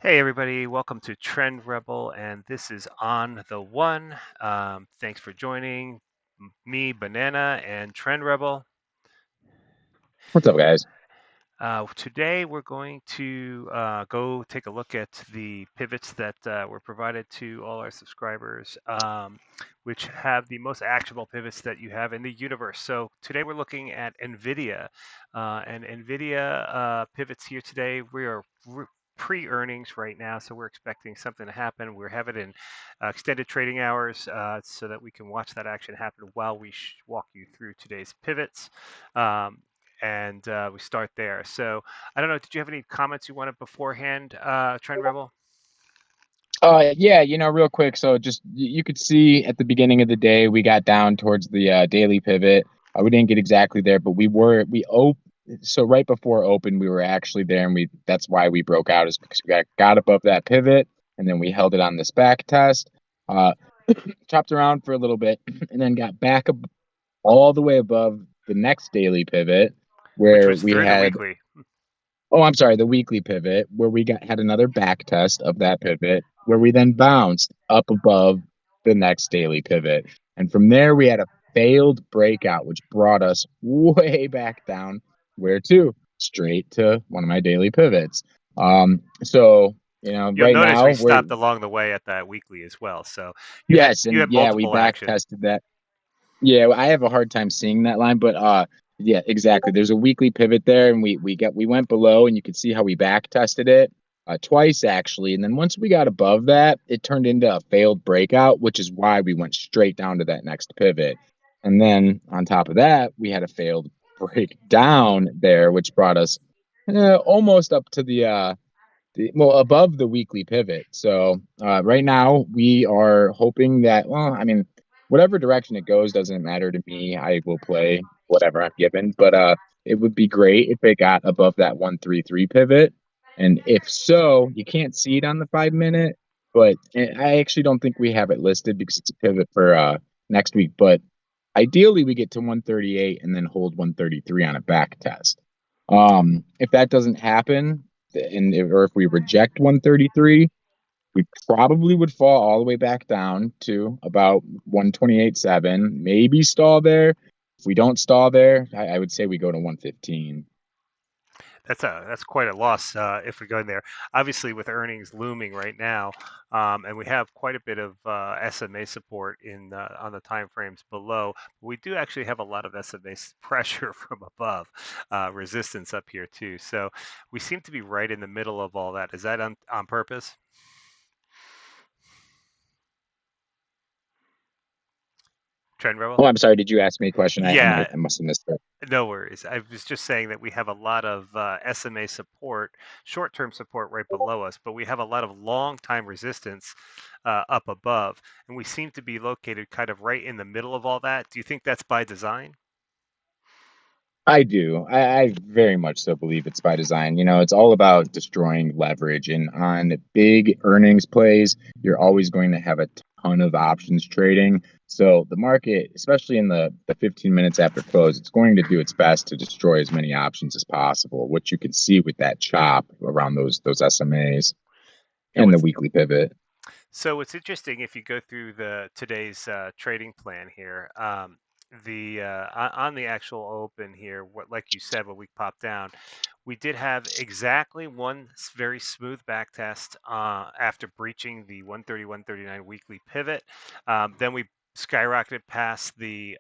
Hey everybody, welcome to Trend Rebel, and this is On the One. Thanks for joining me, Banana, and Trend Rebel. What's up, guys? Today we're going to go take a look at the pivots that were provided to all our subscribers, which have the most actionable pivots that you have in the universe. So today we're looking at NVDA, and NVIDIA pivots here today. We are pre-earnings right now, so we're expecting something to happen. We're having it in extended trading hours so that we can watch that action happen while we walk you through today's pivots. Um, and we start there. So I don't know. Did you have any comments you wanted beforehand, Trend Rebel? Yeah, real quick. So just you could see at the beginning of the day, we got down towards the daily pivot. We didn't get exactly there, but we op so right before open, we were actually there, and we that's why we broke out is because we got above that pivot, and then we held it on this back test, uh, chopped around for a little bit, and then got back up all the way above the next daily pivot Which where was we through the had weekly. Oh, I'm sorry, the weekly pivot where we had another back test of that pivot where we then bounced up above the next daily pivot. And from there we had a failed breakout, which brought us way back down where to? Straight to one of my daily pivots. You'll Right notice now we we're stopped along the way at that weekly as well. So yes, you and had yeah, we multiple back action. tested that. Yeah, I have a hard time seeing that line, but yeah, exactly. There's a weekly pivot there, and we went below, and you could see how we back tested it twice actually, and then once we got above that, it turned into a failed breakout, which is why we went straight down to that next pivot. And then on top of that, we had a failed breakdown there, which brought us almost up to well, above the weekly pivot. So right now we are hoping that, well, I mean, whatever direction it goes doesn't matter to me. I will play whatever I'm given, but it would be great if it got above that 133 pivot. And if so, you can't see it on the 5 minute, but I actually don't think we have it listed because it's a pivot for next week. But ideally, we get to 138 and then hold 133 on a back test. If that doesn't happen, or if we reject 133, we probably would fall all the way back down to about 128.7, maybe stall there. If we don't stall there, I would say we go to 115. That's quite a loss if we go in there. Obviously, with earnings looming right now, and we have quite a bit of SMA support in on the time frames below. We do actually have a lot of SMA pressure from above, resistance up here too. So we seem to be right in the middle of all that. Is that on purpose? Trend Rebel? Oh, I'm sorry. Did you ask me a question? Yeah, I must have missed it. no worries. I was just saying that we have a lot of SMA support, short-term support right below us, but we have a lot of long-time resistance up above, and we seem to be located kind of right in the middle of all that. Do you think that's by design? I do. I very much so believe it's by design. It's all about destroying leverage. And on big earnings plays, you're always going to have a ton of options trading. So the market, especially in the 15 minutes after close, it's going to do its best to destroy as many options as possible, which you can see with that chop around those SMAs And and the what's weekly pivot. So it's interesting if you go through the today's trading plan here. The on the actual open here, what like you said, when we popped down, we did have exactly one very smooth back test after breaching the 130 139 weekly pivot. Then we skyrocketed past the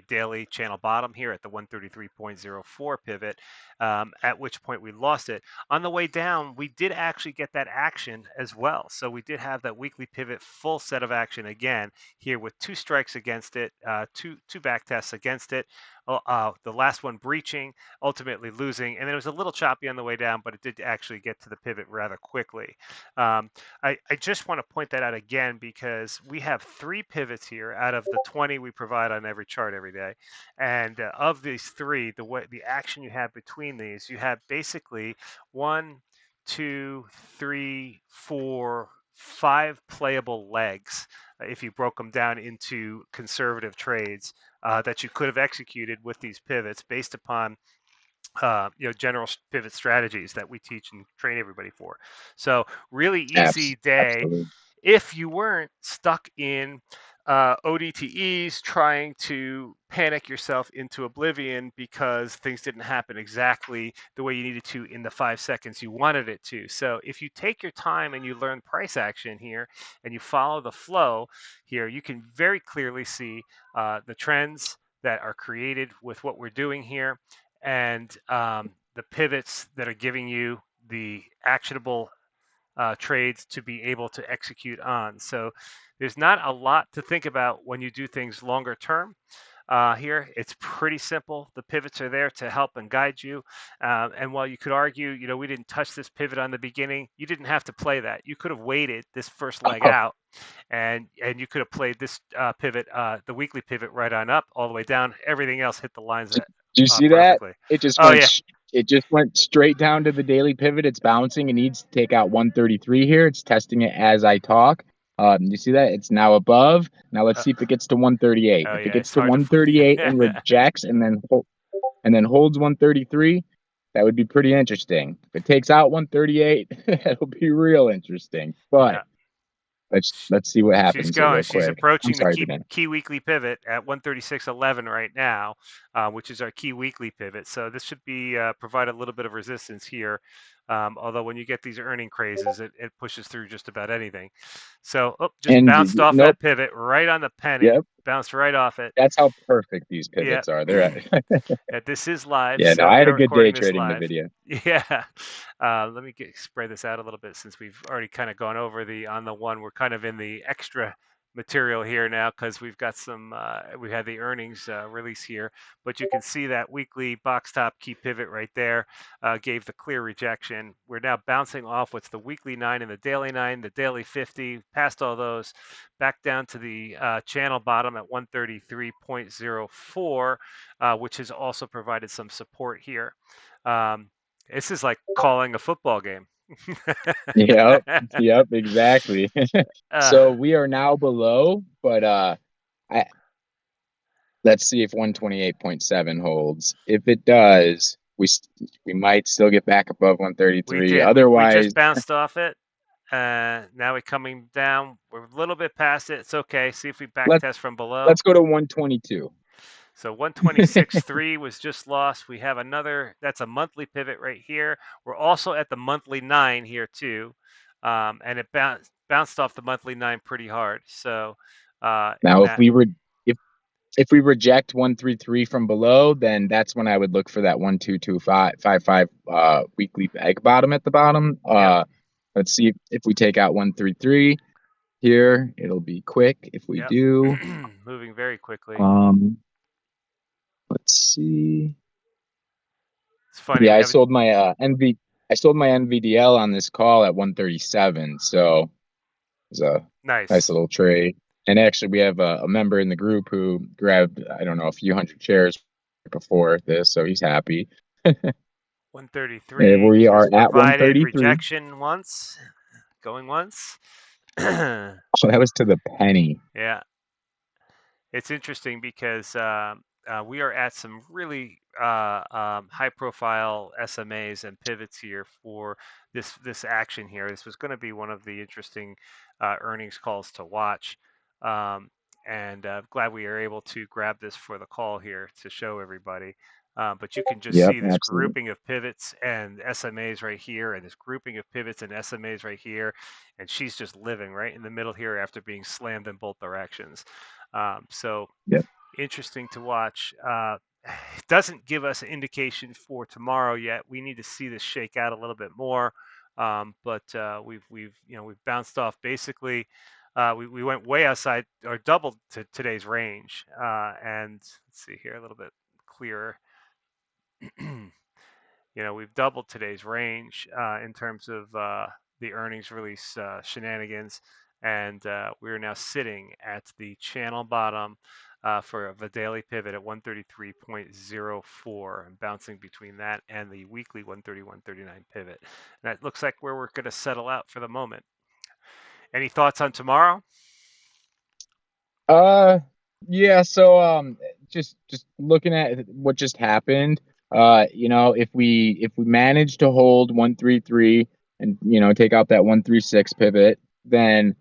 daily channel bottom here at the 133.04 pivot, at which point we lost it. On the way down, we did actually get that action as well. So we did have that weekly pivot full set of action again here with two strikes against it, two back tests against it. The last one breaching, ultimately losing, and then it was a little choppy on the way down, but it did actually get to the pivot rather quickly. Um, I just want to point that out again because we have three pivots here out of the 20 we provide on every chart every day. And of these three, the action you have between these, you have basically one, two, three, four, five playable legs if you broke them down into conservative trades that you could have executed with these pivots based upon general pivot strategies that we teach and train everybody for. So really easy day Absolutely. if you weren't stuck in ODTEs trying to panic yourself into oblivion because things didn't happen exactly the way you needed to in the 5 seconds you wanted it to. So if you take your time and you learn price action here and you follow the flow here, you can very clearly see the trends that are created with what we're doing here and the pivots that are giving you the actionable trades to be able to execute on. So there's not a lot to think about when you do things longer term. Here, it's pretty simple. The pivots are there to help and guide you. And while you could argue, we didn't touch this pivot on the beginning, you didn't have to play that. You could have waited this first leg Oh, out, and you could have played this pivot, the weekly pivot, right on up, all the way down. Everything else hit the lines do you see that? perfectly. It just Oh went yeah, it just went straight down to the daily pivot. It's bouncing. It needs to take out 133 here. It's testing it as I talk. You see that? It's now above. Now let's uh, see if it gets to 138. oh If it yeah. gets It's to hard to. 138 and rejects and then holds 133, that would be pretty interesting. If it takes out 138, it'll be real interesting. But Yeah. let's see what She's happens here going. real She's quick. I'm approaching the sorry, key Danette. key weekly pivot at 136.11 right now, which is our key weekly pivot. So this should be provide a little bit of resistance here. Although when you get these earning crazes, it pushes through just about anything. So just And bounced off nope. that pivot right on the penny. Yep. Bounced right off it. That's how perfect these Yeah. pivots are. They're at, This is live, yeah, no, so I we had a are good day recording this trading the live. video. Yeah. Let me spread this out a little bit since we've already kind of gone over the on the one. We're kind of in the extra material here now because we've got we had the earnings release here, but you can see that weekly box top key pivot right there gave the clear rejection. We're now bouncing off what's the weekly 9 and the daily 9, the daily 50, past all those, back down to the channel bottom at 133.04, which has also provided some support here. Um, this is like calling a football game. Yep. Yep, exactly. uh, So we are now below, but I let's see if 128.7 holds. If it does, we might still get back above we 133. did. We Otherwise, just bounced off it. Now we're coming down. We're a little bit past it. It's okay. See if we back let test from below. let's go to 122. So 126.3 was just lost. We have another, that's a monthly pivot right here. We're also at the monthly 9 here too. And it bounced off the monthly 9 pretty hard. So in Now, that, if if we reject 133 from below, then that's when I would look for that 122.55 weekly egg bottom at the bottom. yep, Let's see if we take out 133 here, it'll be quick. If we yep. do, Moving very quickly. um, let's see. It's funny. Yeah, We have a I sold my NVDL on this call at 137, so it's a nice nice little trade. And actually, we have a member in the group who grabbed, I don't know, a few hundred shares before this, so he's happy. 133 And we are just at provided 133. rejection once, going once. So that was to the penny. Yeah. It's interesting because we are at some really high-profile SMAs and pivots here for this action here. This was going to be one of the interesting earnings calls to watch, um, and glad we are able to grab this for the call here to show everybody. But you can just Yep, see this absolutely. grouping of pivots and SMAs right here, and this grouping of pivots and SMAs right here, and she's just living right in the middle here after being slammed in both directions. So Yep, interesting to watch. It doesn't give us an indication for tomorrow yet. We need to see this shake out a little bit more. But we've bounced off basically. We went way outside or doubled to today's range. And let's see here a little bit clearer. We've doubled today's range in terms of the earnings release shenanigans, and we're now sitting at the channel bottom for the daily pivot at 133.04 and bouncing between that and the weekly 131.39 pivot. And that looks like where we're going to settle out for the moment. Any thoughts on tomorrow? Uh, yeah. So just looking at what just happened. If we manage to hold 133 and take out that 136 pivot, then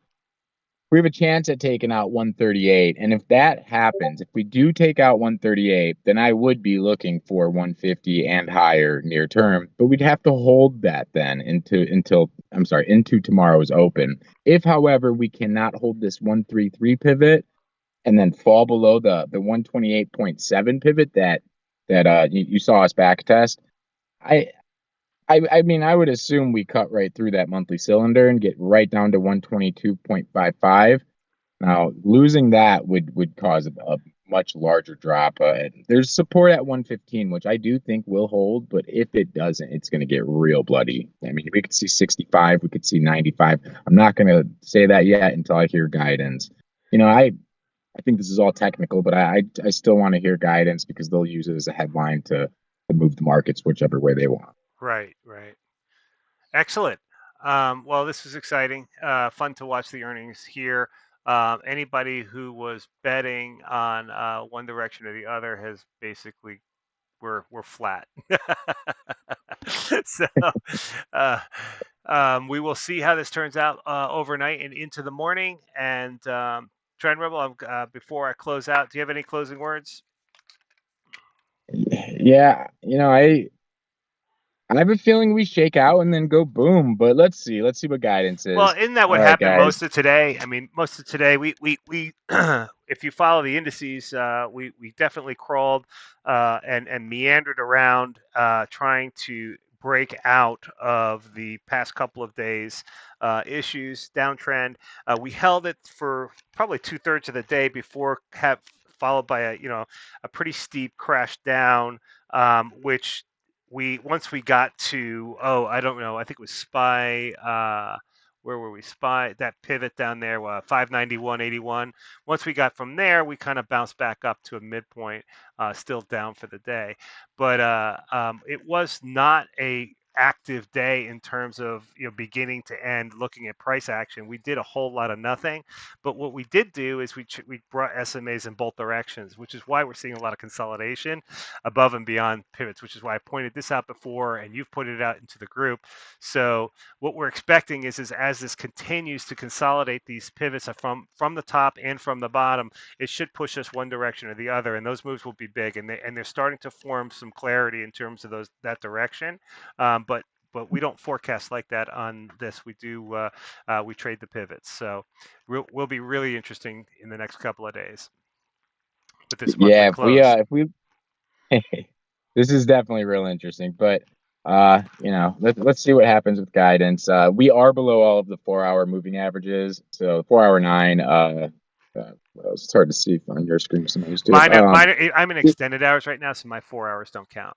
we have a chance at taking out 138. And if that happens, if we do take out 138, then I would be looking for 150 and higher near term. But we'd have to hold that then into tomorrow's open. If, however, we cannot hold this 133 pivot and then fall below the 128.7 pivot that you saw us back test, I I mean, I would assume we cut right through that monthly cylinder and get right down to 122.55. Now, losing that would cause a much larger drop. There's support at 115, which I do think will hold, but if it doesn't, it's going to get real bloody. I mean, we could see 65, we could see 95. I'm not going to say that yet until I hear guidance. I think this is all technical, but I still want to hear guidance because they'll use it as a headline to move the markets whichever way they want. Right, right. Excellent. Well, this is exciting. Fun to watch the earnings here. Anybody who was betting on one direction or the other has basically we're flat. So uh, we will see how this turns out overnight and into the morning. And Trend Rebel, before I close out, do you have any closing words? Yeah, I have a feeling we shake out and then go boom, but let's see. Let's see what guidance Well, is. isn't that All what right, happened guys. most of today? I mean, most of today, we if you follow the indices, we definitely crawled and meandered around, trying to break out of the past couple of days issues, downtrend. We held it for probably 2/3 of the day before have followed by a pretty steep crash down, which we once we got to, oh, I don't know, I think it was SPY. Where were we? SPY, that pivot down there, 591.81. Once we got from there, we kind of bounced back up to a midpoint, still down for the day. But it was not a active day in terms of beginning to end looking at price action. We did a whole lot of nothing, but what we did do is we brought SMAs in both directions, which is why we're seeing a lot of consolidation above and beyond pivots, which is why I pointed this out before and you've pointed it out into the group. So what we're expecting is as this continues to consolidate these pivots from the top and from the bottom, it should push us one direction or the other, and those moves will be big, and they're starting to form some clarity in terms of that direction. But we don't forecast like that on this. We trade the pivots, so will be really interesting in the next couple of days with this monthly Yeah, close. if we this is definitely real interesting, but let's see what happens with guidance. We are below all of the 4-hour moving averages, so 4-hour nine. Well, it's hard to see on your screen. Somebody's do it. I'm in extended hours right now, so my 4 hours don't count.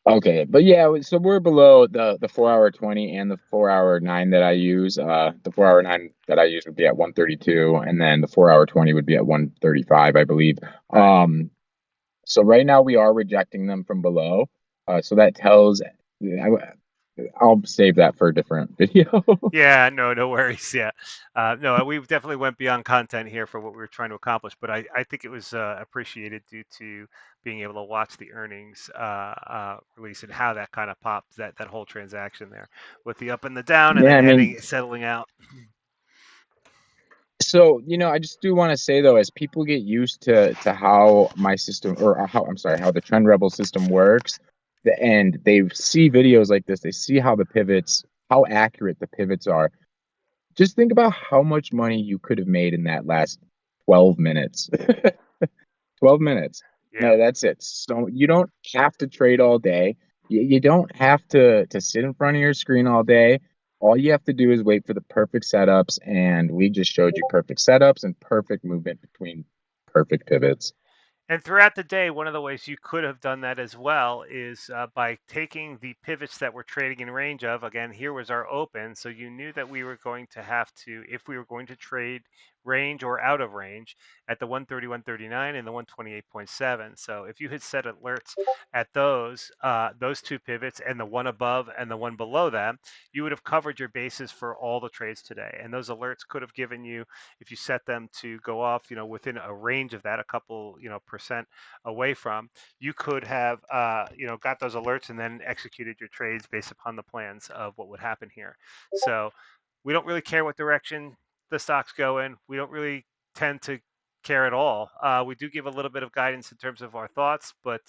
Okay, but yeah, so we're below the 4-hour 20 and the 4-hour nine that I use. The 4-hour nine that I use would be at 132, and then the 4-hour 20 would be at 135, I believe. Right. So right now we are rejecting them from below. So that tells. I'll save that for a different video. Yeah, no worries. Yeah, no, we definitely went beyond content here for what we were trying to accomplish, but I think it was appreciated due to being able to watch the earnings release and how that kind of popped that whole transaction there with the up and the down and Yeah, then I mean, ending settling out. so I just do want to say though, as people get used to how my system, or how I'm sorry, how the Trend Rebel system works, and they see videos like this, they see how the pivots, how accurate the pivots are. Just think about how much money you could have made in that last 12 minutes. 12 minutes. Yeah. No, that's it. So you don't have to trade all day. You don't have to sit in front of your screen all day. All you have to do is wait for the perfect setups, and we just showed you perfect setups and perfect movement between perfect pivots. And throughout the day, one of the ways you could have done that as well is by taking the pivots that we're trading in range of. Again, here was our open. So you knew that we were going to have to, if we were going to trade range or out of range at the 130, 139 and the 128.7. So if you hit set alerts at those two pivots and the one above and the one below them, you would have covered your bases for all the trades today. And those alerts could have given you, if you set them to go off, within a range of that, a couple, percent away from, you could have, got those alerts and then executed your trades based upon the plans of what would happen here. So we don't really care what direction the stocks go in. We don't really tend to care at all. We do give a little bit of guidance in terms of our thoughts, but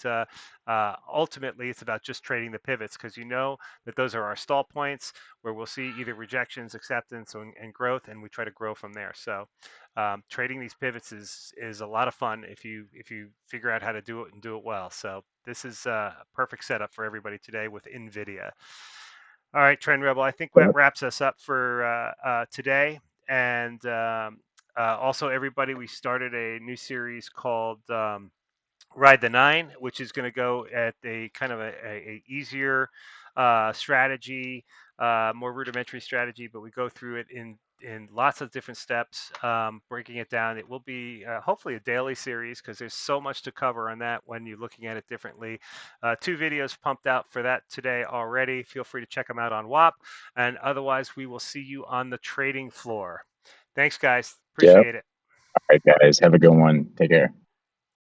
ultimately it's about just trading the pivots because you know that those are our stall points where we'll see either rejections, acceptance, and growth, and we try to grow from there. So trading these pivots is a lot of fun if you figure out how to do it and do it well. So this is a perfect setup for everybody today with NVIDIA. All right, Trend Rebel. I think that Yep. wraps us up for today. And also, everybody, we started a new series called Ride the Nine, which is going to go at a kind of a easier strategy, more rudimentary strategy, but we go through it in lots of different steps, breaking it down. It will be hopefully a daily series because there's so much to cover on that when you're looking at it differently. Two videos pumped out for that today already. Feel free to check them out on WAP. And otherwise, we will see you on the trading floor. Thanks, guys. Yep. Appreciate it. All right, guys. Have a good one. Take care.